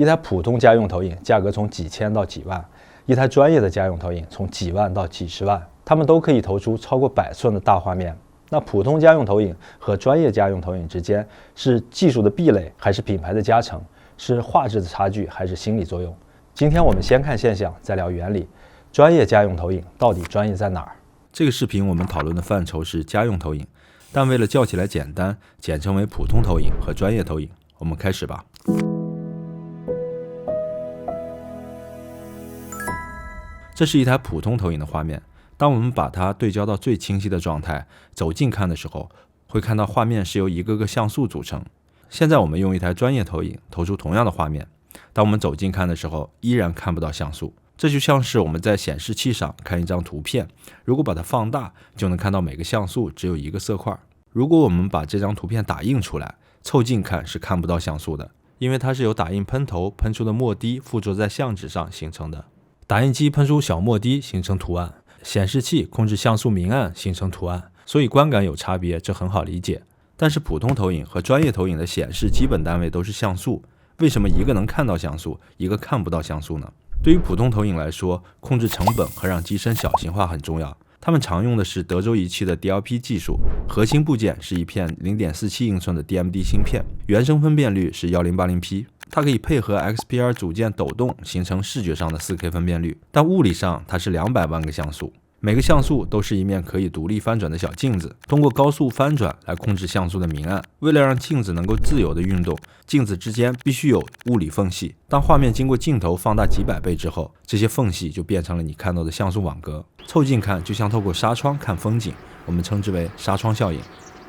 一台普通家用投影价格从几千到几万，一台专业的家用投影从几万到几十万，它们都可以投出超过100寸的大画面。那普通家用投影和专业家用投影之间是技术的壁垒还是品牌的加成？是画质的差距还是心理作用？今天我们先看现象，再聊原理。专业家用投影到底专业在哪儿？这个视频我们讨论的范畴是家用投影，但为了叫起来简单，简称为普通投影和专业投影。我们开始吧。这是一台普通投影的画面，当我们把它对焦到最清晰的状态，走近看的时候，会看到画面是由一个个像素组成。现在我们用一台专业投影投出同样的画面，当我们走近看的时候，依然看不到像素。这就像是我们在显示器上看一张图片，如果把它放大，就能看到每个像素只有一个色块。如果我们把这张图片打印出来，凑近看是看不到像素的，因为它是由打印喷头喷出的墨滴附着在相纸上形成的。打印机喷出小墨滴形成图案，显示器控制像素明暗形成图案，所以观感有差别，这很好理解。但是普通投影和专业投影的显示基本单位都是像素，为什么一个能看到像素，一个看不到像素呢？对于普通投影来说，控制成本和让机身小型化很重要。他们常用的是德州仪器的 DLP 技术，核心部件是一片 0.47 英寸的 DMD 芯片，原生分辨率是 1080p， 它可以配合 XPR 组件抖动形成视觉上的 4K 分辨率，但物理上它是200万个像素。每个像素都是一面可以独立翻转的小镜子，通过高速翻转来控制像素的明暗。为了让镜子能够自由的运动，镜子之间必须有物理缝隙。当画面经过镜头放大几百倍之后，这些缝隙就变成了你看到的像素网格。凑近看就像透过纱窗看风景，我们称之为纱窗效应。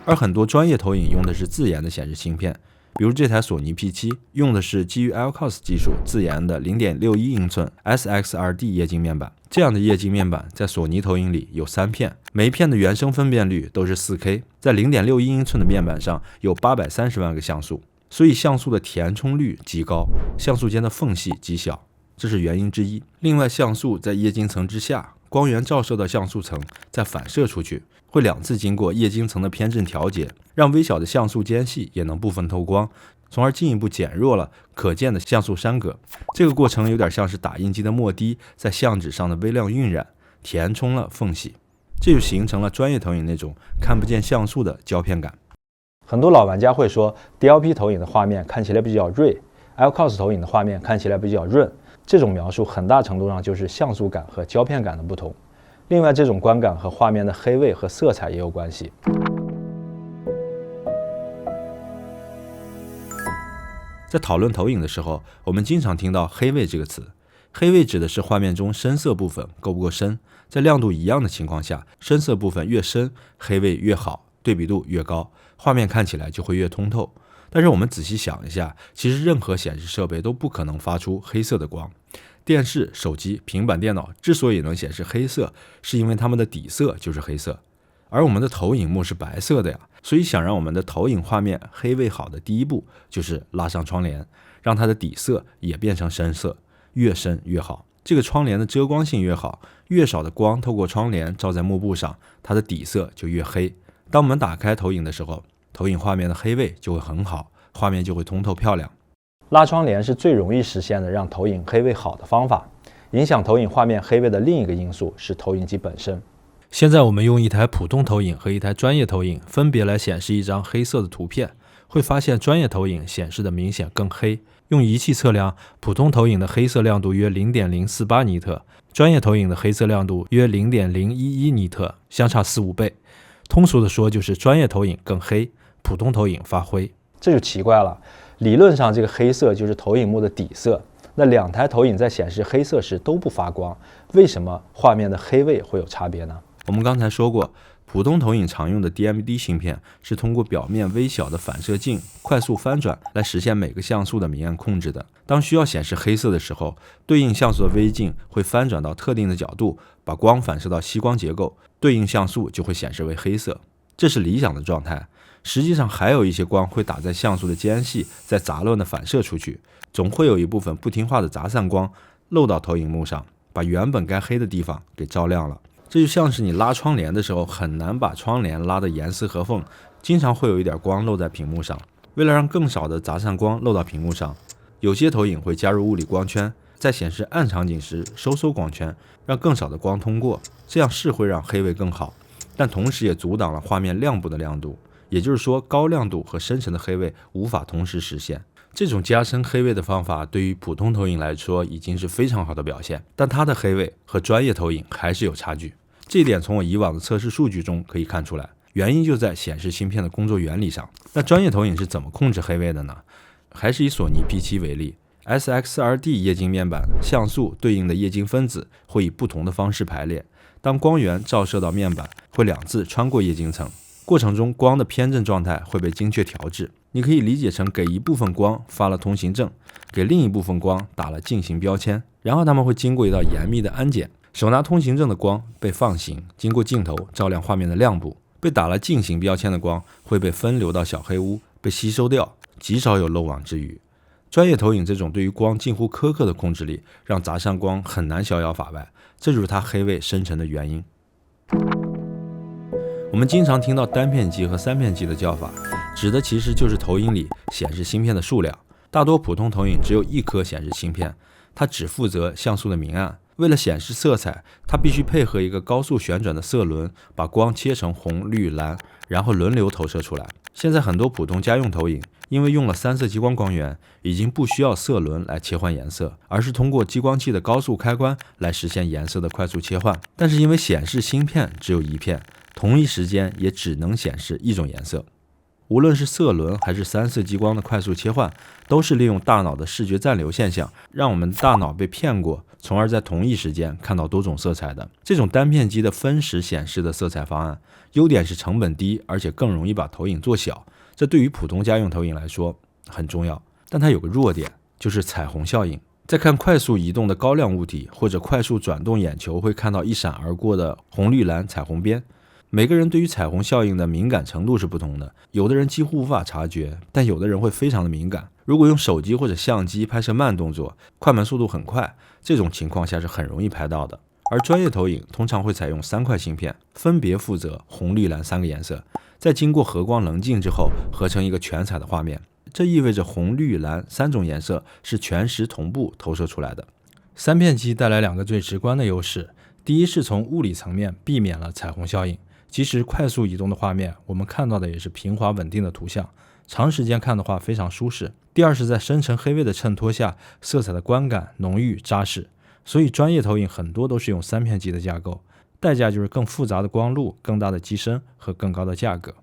而很多专业投影用的是自研的显示芯片，比如这台索尼 P7 用的是基于 LCOS 技术自研的 0.61 英寸 SXRD 液晶面板。这样的液晶面板在索尼投影里有3片，每一片的原生分辨率都是 4K， 在 0.61 英寸的面板上有830万个像素，所以像素的填充率极高，像素间的缝隙极小，这是原因之一。另外，像素在液晶层之下，光源照射到像素层再反射出去，会2次经过液晶层的偏振调节，让微小的像素间隙也能部分透光，从而进一步减弱了可见的像素山格。这个过程有点像是打印机的墨滴在相纸上的微量晕染，填充了缝隙，这就形成了专业投影那种看不见像素的胶片感。很多老玩家会说 DLP 投影的画面看起来比较锐， LCOS 投影的画面看起来比较润，这种描述很大程度上就是像素感和胶片感的不同。另外，这种观感和画面的黑位和色彩也有关系。在讨论投影的时候，我们经常听到黑位这个词。黑位指的是画面中深色部分够不够深，在亮度一样的情况下，深色部分越深，黑位越好，对比度越高，画面看起来就会越通透。但是我们仔细想一下，其实任何显示设备都不可能发出黑色的光。电视、手机、平板电脑之所以能显示黑色，是因为它们的底色就是黑色，而我们的投影幕是白色的呀。所以想让我们的投影画面黑位好的第一步就是拉上窗帘，让它的底色也变成深色，越深越好。这个窗帘的遮光性越好，越少的光透过窗帘照在幕布上，它的底色就越黑。当我们打开投影的时候，投影画面的黑位就会很好，画面就会通透漂亮。拉窗帘是最容易实现的让投影黑位好的方法。影响投影画面黑位的另一个因素是投影机本身。现在我们用一台普通投影和一台专业投影分别来显示一张黑色的图片，会发现专业投影显示的明显更黑。用仪器测量，普通投影的黑色亮度约 0.048 尼特，专业投影的黑色亮度约 0.011 尼特，相差4-5倍。通俗的说就是专业投影更黑，普通投影发灰。这就奇怪了，理论上这个黑色就是投影幕的底色，那2台投影在显示黑色时都不发光，为什么画面的黑位会有差别呢？我们刚才说过，普通投影常用的 DMD 芯片是通过表面微小的反射镜快速翻转来实现每个像素的明暗控制的。当需要显示黑色的时候，对应像素的微镜会翻转到特定的角度，把光反射到吸光结构，对应像素就会显示为黑色，这是理想的状态。实际上还有一些光会打在像素的间隙，再杂乱的反射出去，总会有一部分不听话的杂散光漏到投影幕上，把原本该黑的地方给照亮了。这就像是你拉窗帘的时候很难把窗帘拉得严丝合缝，经常会有一点光漏在屏幕上。为了让更少的杂散光漏到屏幕上，有些投影会加入物理光圈，在显示暗场景时收缩光圈，让更少的光通过，这样是会让黑位更好，但同时也阻挡了画面亮部的亮度，也就是说高亮度和深沉的黑位无法同时实现。这种加深黑位的方法对于普通投影来说已经是非常好的表现，但它的黑位和专业投影还是有差距。这一点从我以往的测试数据中可以看出来，原因就在显示芯片的工作原理上。那专业投影是怎么控制黑位的呢？还是以索尼 P7 为例， SXRD 液晶面板像素对应的液晶分子会以不同的方式排列，当光源照射到面板，会两次穿过液晶层，过程中光的偏振状态会被精确调制。你可以理解成给一部分光发了通行证，给另一部分光打了进行标签，然后它们会经过一道严密的安检。手拿通行证的光被放行，经过镜头照亮画面的亮部，被打了进行标签的光会被分流到小黑屋，被吸收掉，极少有漏网之鱼。专业投影这种对于光近乎苛刻的控制力，让杂散光很难逍遥法外，这就是它黑位深沉的原因。我们经常听到单片机和三片机的叫法，指的其实就是投影里显示芯片的数量。大多普通投影只有一颗显示芯片，它只负责像素的明暗。为了显示色彩，它必须配合一个高速旋转的色轮，把光切成红、绿、蓝，然后轮流投射出来。现在很多普通家用投影因为用了三色激光光源，已经不需要色轮来切换颜色，而是通过激光器的高速开关来实现颜色的快速切换。但是因为显示芯片只有一片，同一时间也只能显示一种颜色。无论是色轮还是三色激光的快速切换，都是利用大脑的视觉暂留现象，让我们的大脑被骗过，从而在同一时间看到多种色彩的。这种单片机的分时显示的色彩方案，优点是成本低，而且更容易把投影做小，这对于普通家用投影来说很重要。但它有个弱点，就是彩虹效应。在看快速移动的高亮物体，或者快速转动眼球，会看到一闪而过的红绿蓝彩虹边。每个人对于彩虹效应的敏感程度是不同的，有的人几乎无法察觉，但有的人会非常的敏感。如果用手机或者相机拍摄慢动作，快门速度很快，这种情况下是很容易拍到的。而专业投影通常会采用3块芯片，分别负责红绿蓝3个颜色，在经过和光棱镜之后，合成一个全彩的画面。这意味着红绿蓝3种颜色是全时同步投射出来的。三片机带来2个最直观的优势，第一是从物理层面避免了彩虹效应，即使快速移动的画面，我们看到的也是平滑稳定的图像，长时间看的话非常舒适。第二是在深沉黑位的衬托下，色彩的观感浓郁扎实，所以专业投影很多都是用3片机的架构，代价就是更复杂的光路、更大的机身和更高的价格。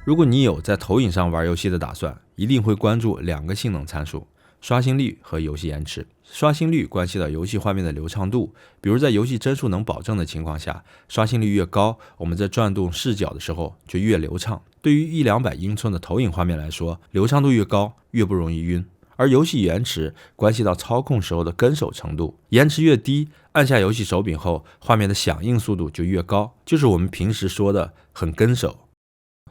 如果你有在投影上玩游戏的打算，一定会关注2个性能参数：刷新率和游戏延迟。刷新率关系到游戏画面的流畅度，比如在游戏帧数能保证的情况下，刷新率越高，我们在转动视角的时候就越流畅。对于100-200英寸的投影画面来说，流畅度越高，越不容易晕。而游戏延迟关系到操控时候的跟手程度，延迟越低，按下游戏手柄后，画面的响应速度就越高，就是我们平时说的很跟手。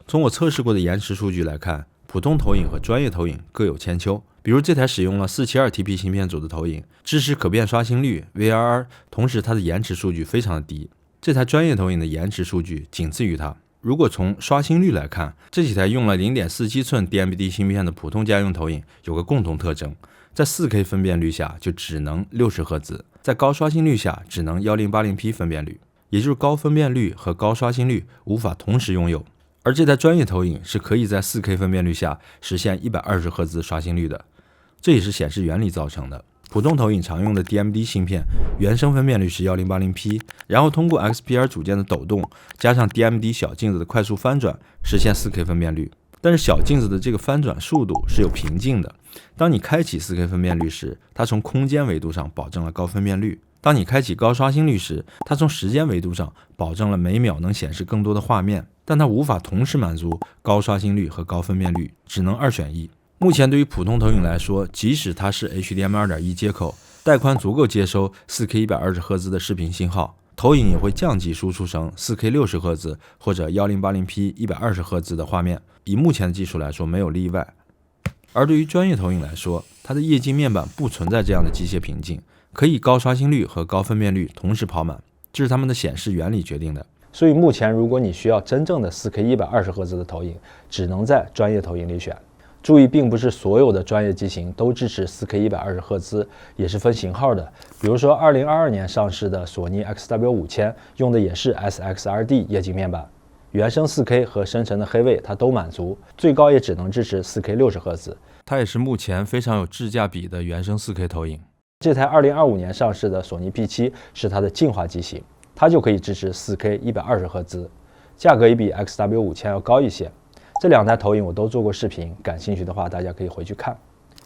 从我测试过的延迟数据来看，普通投影和专业投影各有千秋。比如这台使用了 472TP 芯片组的投影，支持可变刷新率 VRR， 同时它的延迟数据非常的低。这台专业投影的延迟数据仅次于它。如果从刷新率来看，这几台用了 0.47 寸 DMD 芯片的普通家用投影有个共同特征，在 4K 分辨率下就只能60赫兹，在高刷新率下只能 1080p 分辨率，也就是高分辨率和高刷新率无法同时拥有。而这台专业投影是可以在 4K 分辨率下实现120赫兹刷新率的，这也是显示原理造成的。普通投影常用的 DMD 芯片原生分辨率是 1080p， 然后通过 XPR 组件的抖动加上 DMD 小镜子的快速翻转实现 4K 分辨率。但是小镜子的这个翻转速度是有瓶颈的，当你开启 4K 分辨率时，它从空间维度上保证了高分辨率；当你开启高刷新率时，它从时间维度上保证了每秒能显示更多的画面，但它无法同时满足高刷新率和高分辨率，只能2选1。目前对于普通投影来说，即使它是 HDMI 2.1 接口，带宽足够接收 4K 120赫兹的视频信号，投影也会降级输出成 4K 60赫兹或者 1080p 120赫兹的画面，以目前的技术来说没有例外。而对于专业投影来说，它的液晶面板不存在这样的机械瓶颈，可以高刷新率和高分辨率同时跑满，这是它们的显示原理决定的。所以目前如果你需要真正的 4K 120赫兹的投影，只能在专业投影里选。注意，并不是所有的专业机型都支持 4K 120赫兹，也是分型号的。比如说2022年上市的索尼 XW5000 用的也是 SXRD 液晶面板，原生 4K 和深层的黑位它都满足，最高也只能支持 4K 60赫兹。它也是目前非常有质价比的原生 4K 投影。这台2025年上市的索尼 P7 是它的进化机型，它就可以支持 4K 120赫兹，价格也比 XW5000 要高一些。这两台投影我都做过视频，感兴趣的话大家可以回去看。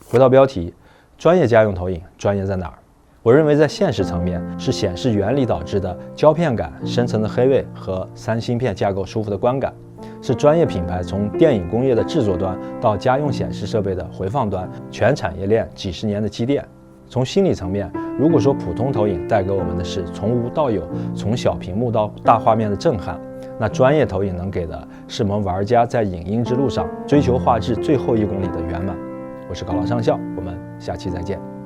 回到标题，专业家用投影，专业在哪儿？我认为在现实层面是显示原理导致的胶片感、深层的黑位和3芯片架构舒服的观感，是专业品牌从电影工业的制作端到家用显示设备的回放端，全产业链几十年的积淀。从心理层面，如果说普通投影带给我们的是从无到有，从小屏幕到大画面的震撼，那专业投影能给的是我们玩家在影音之路上追求画质最后1公里的圆满。我是高老上校，我们下期再见。